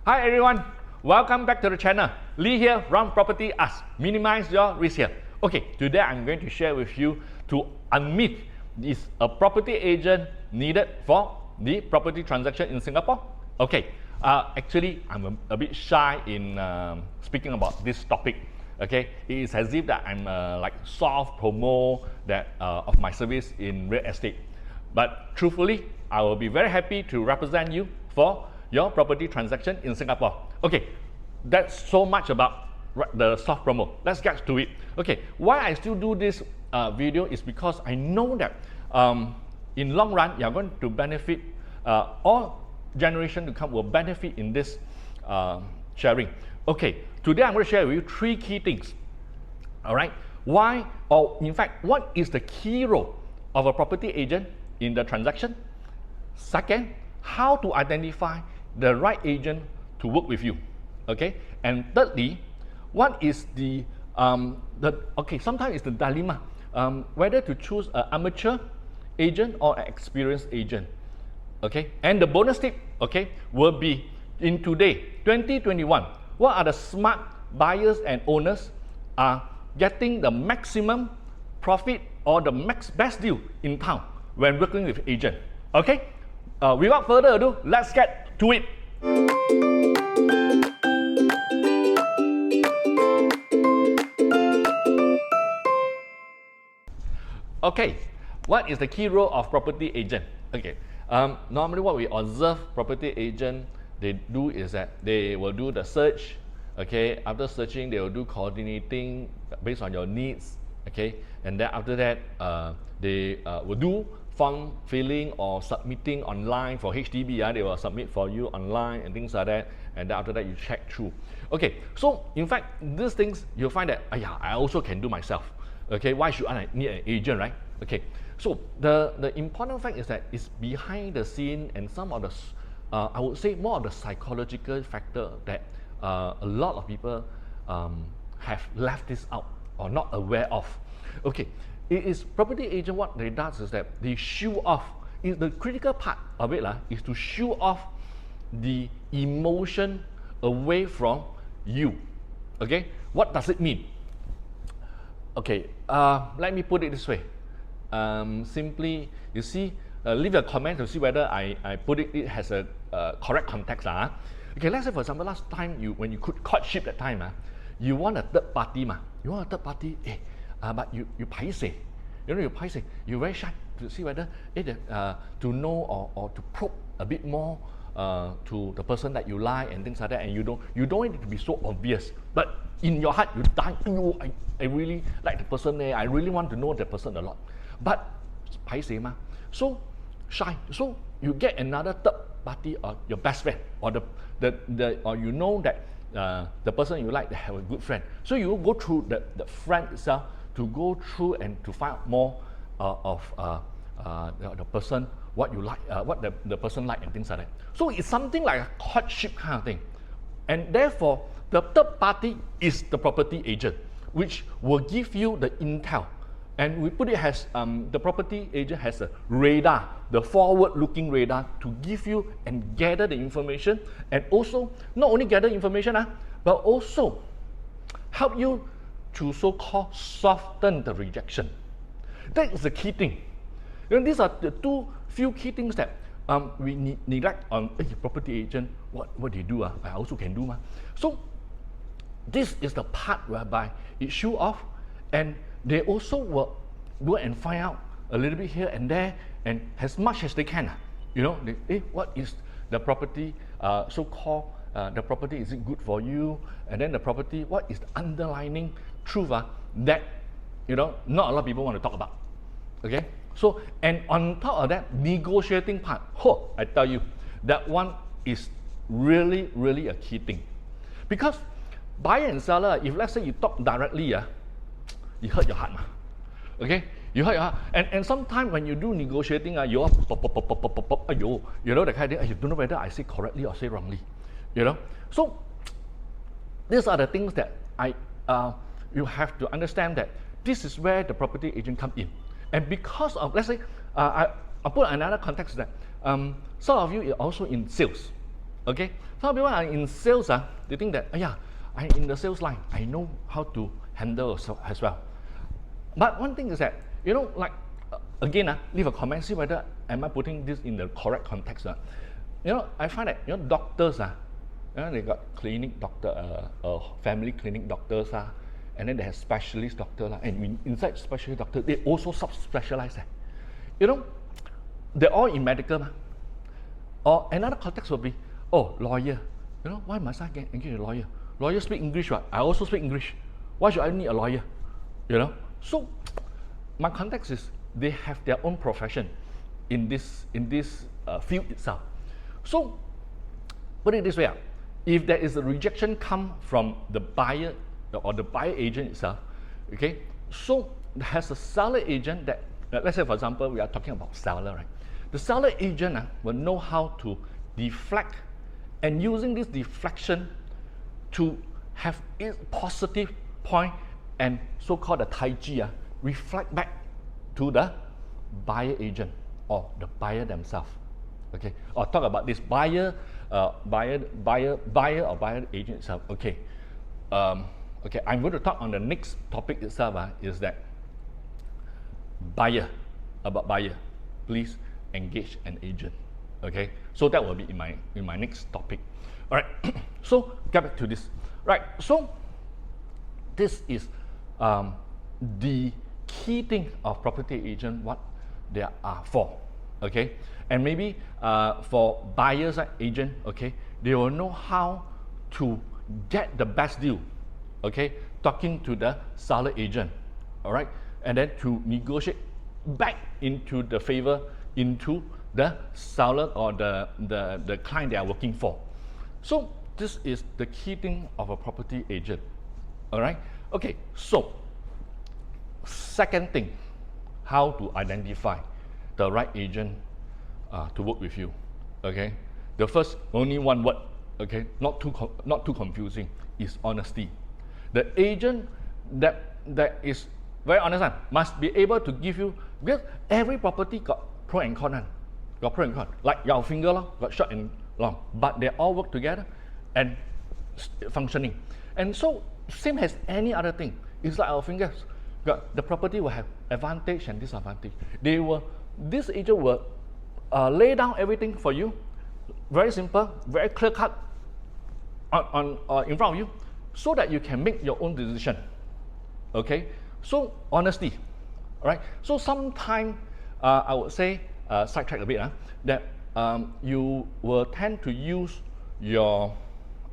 Hi everyone, welcome back to the channel. Lee here from PropertyAsk. Minimize your risk here. Okay, today I'm going to share with you to unmyth is a property agent needed for the property transaction in Singapore. Okay, actually I'm a bit shy in speaking about this topic. Okay, it is as if that I'm like soft promo that of my service in real estate. But truthfully, I will be very happy to represent you for your property transaction in Singapore. Okay, that's so much about the soft promo. Let's get to it. Okay, why I still do this video is because I know that in long run, you're going to benefit, all generation to come will benefit in this sharing. Okay, today I'm going to share with you 3 key things. All right, why, or in fact, what is the key role of a property agent in the transaction? Second, how to identify the right agent to work with you. Okay, and thirdly, what is the okay, sometimes it's the dilemma whether to choose an amateur agent or an experienced agent. Okay, and the bonus tip, okay, will be in today 2021, what are the smart buyers and owners are getting the maximum profit or the best deal in town when working with agent. Okay, without further ado, let's get to it. Okay, what is the key role of property agent? Okay, normally what we observe property agent they do is that they will do the search. Okay, after searching they will do coordinating based on your needs. Okay, and then after that they will do form filling or submitting online for HDB. They will submit for you online and things like that, and then after that you check through. Okay, so in fact these things you'll find that I also can do myself. Okay, why should I need an agent, right? Okay, so the important fact is that it's behind the scene and some of the I would say more of the psychological factor that a lot of people have left this out or not aware of. Okay, it is property agent, what they does is that they show off. The critical part of it is to show off the emotion away from you. Okay, what does it mean? Okay, let me put it this way. Simply, you see, leave a comment to see whether I put it has a correct context. Okay, let's say for example, last time when you could courtship that time, you want a third party, you want a third party, but you paiseh, you paiseh, you're very shy to see whether to know or to probe a bit more to the person that you like and things like that, and you don't want it to be so obvious, but in your heart you die, I really like the person there, I really want to know the person a lot, but paiseh so shy, so you get another third party or your best friend or or you know that the person you like, they have a good friend, so you go through the friend itself to go through and to find out more of the person, what you like, what the person like and things like that. So it's something like a courtship kind of thing, and therefore the third party is the property agent, which will give you the intel. And we put it as the property agent has a radar, the forward-looking radar to give you and gather the information, and also not only gather information, but also help you to so-called soften the rejection. That is the key thing. These are the few key things that we neglect on property agent. What they do, I also can do. So this is the part whereby it show off, and they also will go and find out a little bit here and there, and as much as they can, what is the property so-called the property, is it good for you, and then the property, what is the underlying truth that not a lot of people want to talk about. Okay, so and on top of that, negotiating part, I tell you, that one is really a key thing, because buyer and seller, if let's say you talk directly, you hurt your heart, okay? You hurt your heart, and sometimes when you do negotiating, you the kind of thing, you don't know whether I say correctly or say wrongly, So these are the things that you have to understand, that this is where the property agent come in, and because of, let's say, I put another context that some of you are also in sales. Okay, some people are in sales, they think that, yeah, I'm in the sales line, I know how to handle as well. But one thing is that, you know, like, again, leave a comment, see whether am I putting this in the correct context. You know, I find that, you know, doctors, you know, they got clinic doctor, family clinic doctors, and then they have specialist doctor, and inside specialist doctor, they also sub-specialize. You know, they're all in medical. Or another context will be, oh, lawyer. You know, why must I engage a lawyer? Lawyers speak English, right? I also speak English. Why should I need a lawyer? You know? So, my context is they have their own profession in this field itself. So, put it this way, if there is a rejection come from the buyer or the buyer agent itself, okay, so has a seller agent that, let's say for example, we are talking about seller, right? The seller agent will know how to deflect, and using this deflection to have its positive point and so-called the Tai Chi reflect back to the buyer agent or the buyer themselves. Okay, or talk about this buyer or buyer agent itself. Okay, okay, I'm going to talk on the next topic itself. Is that buyer, please engage an agent. Okay, so that will be in my next topic. All right, so get back to this. Right, so this is the key thing of property agent, what they are for. Okay, and maybe for buyers agent, okay, they will know how to get the best deal. Okay, talking to the seller agent, all right, and then to negotiate back into the favor into the seller or the client they are working for. So this is the key thing of a property agent. All right, okay, so second thing, how to identify the right agent to work with you. Okay, the first, only one word, okay, not too confusing, is honesty. The agent that is very honest must be able to give you, because every property got pro and con, got pro and con, like your finger got short and long, but they all work together and functioning. And so same as any other thing, it's like our fingers. The property will have advantage and disadvantage. This agent will lay down everything for you, very simple, very clear cut on in front of you, so that you can make your own decision. Okay, so honesty. All right. So sometimes I would say sidetrack a bit, that you will tend to use your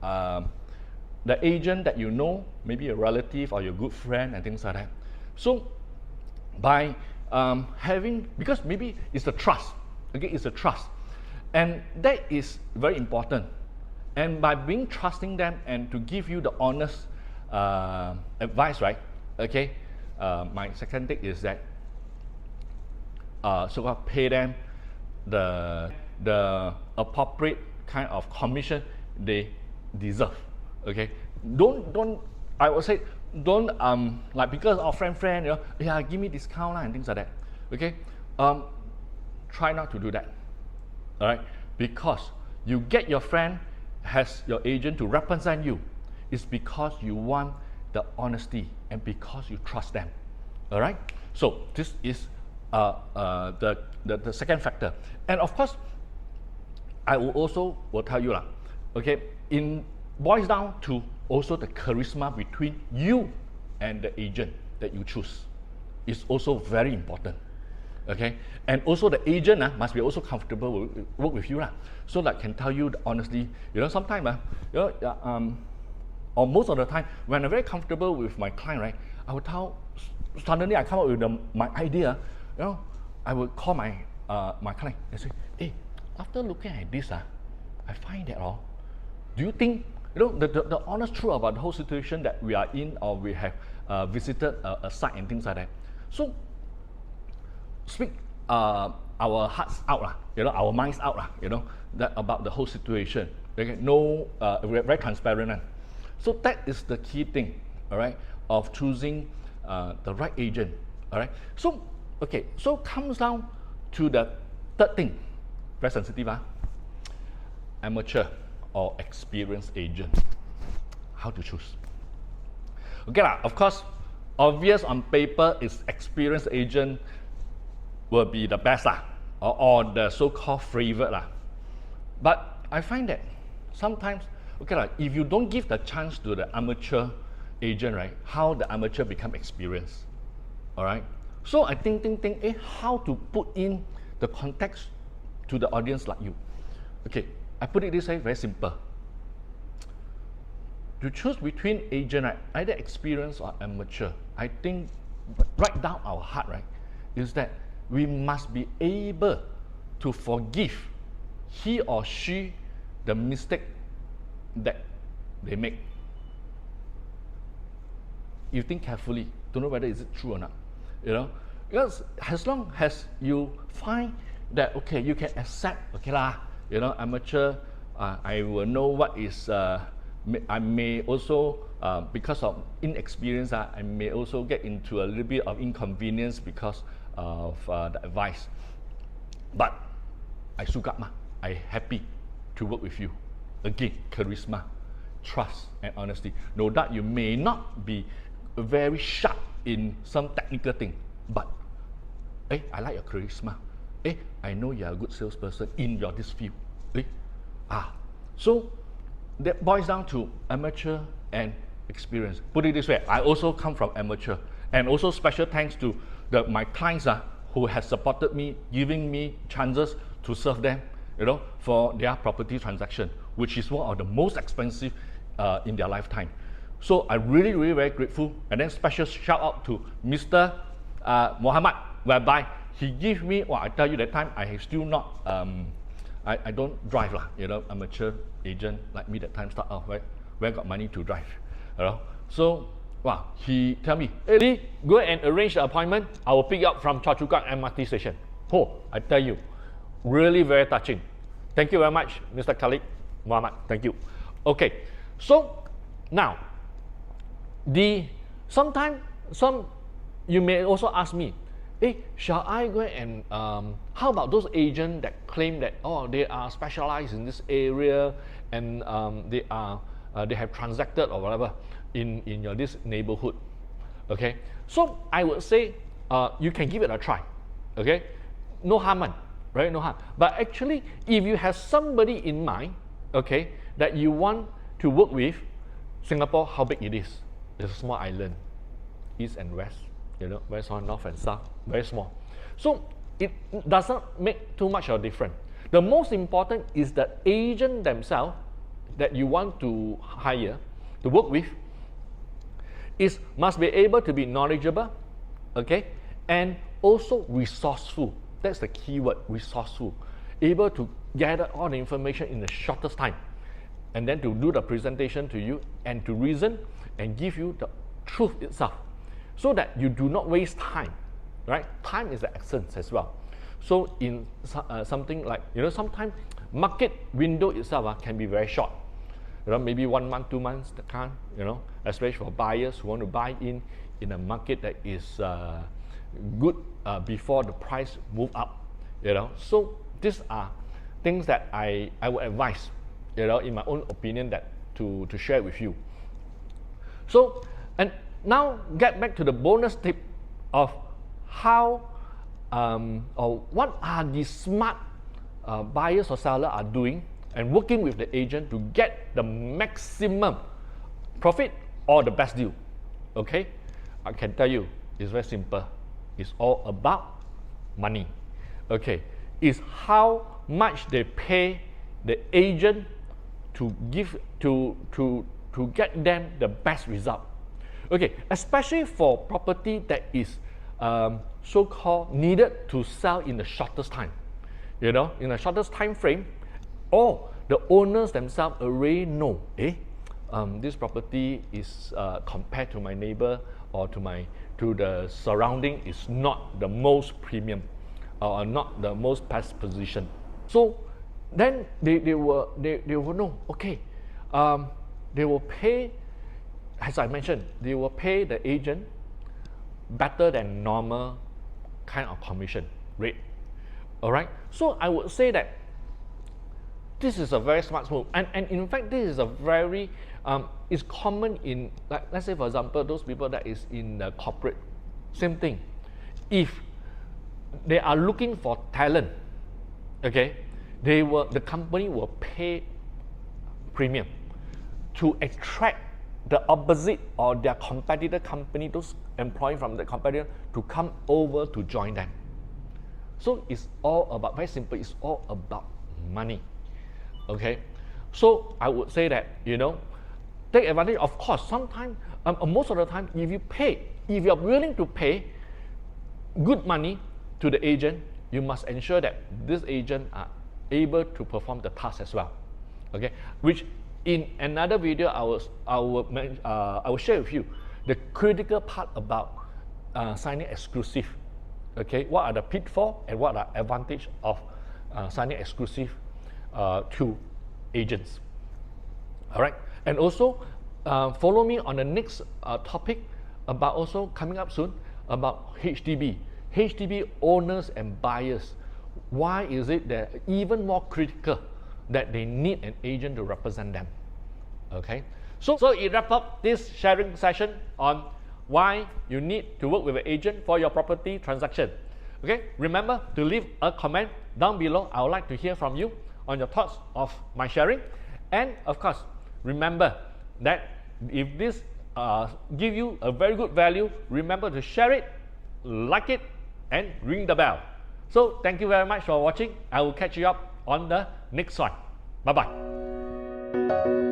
the agent that you know, maybe a relative or your good friend and things like that. So by having, because maybe it's the trust, okay, it's a trust, and that is very important. And by being trusting them and to give you the honest advice, right? Okay, my second thing is that so I pay them the appropriate kind of commission they deserve. Okay, don't I would say don't like because of friend, you know, yeah, give me discount and things like that. Okay, try not to do that. All right, because you get your friend as your agent to represent you, it's because you want the honesty and because you trust them. All right, so this is the second factor. And of course, I will also tell you okay, boils down to also the charisma between you and the agent that you choose is also very important. Okay, and also the agent must be also comfortable work with you so that can tell you honestly. You know, sometimes you know, or most of the time when I'm very comfortable with my client, right, I will tell, suddenly I come up with my idea. You know, I will call my my client and say, hey, after looking at this, I find that do you think, you know, the honest truth about the whole situation that we are in, or we have visited a site and things like that. So speak our hearts out, you know, our minds out, you know, that about the whole situation. Okay, no, very transparent. So that is the key thing, all right, of choosing the right agent. All right. So okay, so comes down to the third thing, very sensitive, amateur or experienced agent? How to choose? Okay lah, of course, obvious on paper is experienced agent will be the best lah, or the so-called favorite lah. But I find that sometimes, okay lah, if you don't give the chance to the amateur agent, right, how the amateur become experienced, all right? So I think, how to put in the context to the audience like you. Okay, I put it this way, very simple. To choose between agent, right, either experienced or amateur, I think right down our heart, right, is that we must be able to forgive he or she the mistake that they make. You think carefully, don't know whether is it true or not, you know, because as long as you find that, okay, you can accept, okay lah, you know, amateur, I will know what is, I may also, because of inexperience, I may also get into a little bit of inconvenience because of the advice. But I suck up, I happy to work with you. Again, charisma, trust, and honesty. No doubt you may not be very sharp in some technical thing, but I like your charisma. I know you're a good salesperson in this field. So that boils down to amateur and experience. Put it this way, I also come from amateur, and also special thanks to my clients who has supported me, giving me chances to serve them, you know, for their property transaction, which is one of the most expensive in their lifetime. So I'm really, really very grateful. And then special shout out to Mr. Muhammad, whereby he gave me, well, I tell you that time I have still not, I don't drive lah, you know, amateur agent like me that time start off, right? Where got money to drive, you know? So, wow, he tell me, hey Lee, go and arrange the appointment. I will pick you up from Choa Chu Kang MRT station. Oh, I tell you, really very touching. Thank you very much, Mr. Khalid Muhammad. Thank you. Okay, so now, you may also ask me, shall I go and, how about those agents that claim that, oh, they are specialized in this area and they have transacted or whatever in this neighborhood, okay? So I would say you can give it a try, okay? No harm, right? No harm. But actually, if you have somebody in mind, okay, that you want to work with, Singapore, how big it is? It's a small island, east and west, you know, west, north and south, very small. So it doesn't make too much of a difference. The most important is the agent themselves that you want to hire, to work with, must be able to be knowledgeable, okay, and also resourceful. That's the key word, resourceful. Able to gather all the information in the shortest time, and then to do the presentation to you and to reason and give you the truth itself, so that you do not waste time, right? Time is the essence as well. So in something like, you know, sometimes market window itself can be very short. You know, maybe 1 month, 2 months, that kind, you know, especially for buyers who want to buy in a market that is good before the price move up, you know. So these are things that I would advise, you know, in my own opinion, that to share with you. So, and now get back to the bonus tip of how or what are the smart buyers or seller are doing and working with the agent to get the maximum profit or the best deal. Okay, I can tell you, it's very simple. It's all about money. Okay, it's how much they pay the agent to give to get them the best result. Okay, especially for property that is so-called needed to sell in the shortest time, you know, in the shortest time frame, or the owners themselves already know, this property is compared to my neighbor or to the surrounding is not the most premium or not the most best position. So then they will know, okay, they will pay, as I mentioned, they will pay the agent better than normal kind of commission rate. All right, so I would say that this is a very smart move, and in fact this is a very is common in, like, let's say for example those people that is in the corporate, same thing. If they are looking for talent, okay, the company will pay premium to attract the opposite or their competitor company, those employees from the competitor, to come over to join them. So it's all about, very simple, it's all about money. Okay, so I would say that, you know, take advantage. Of course, sometimes, most of the time, if you are willing to pay good money to the agent, you must ensure that this agent are able to perform the task as well. Okay, which in another video I will share with you the critical part about signing exclusive. Okay, what are the pitfalls and what are advantage of signing exclusive to agents. All right, and also follow me on the next topic about, also coming up soon, about HDB owners and buyers. Why is it that even more critical that they need an agent to represent them? Okay, so it wraps up this sharing session on why you need to work with an agent for your property transaction. Okay, remember to leave a comment down below. I would like to hear from you on your thoughts of my sharing. And of course, remember that if this give you a very good value, remember to share it, like it, and ring the bell. So thank you very much for watching. I will catch you up on the next one. Bye bye.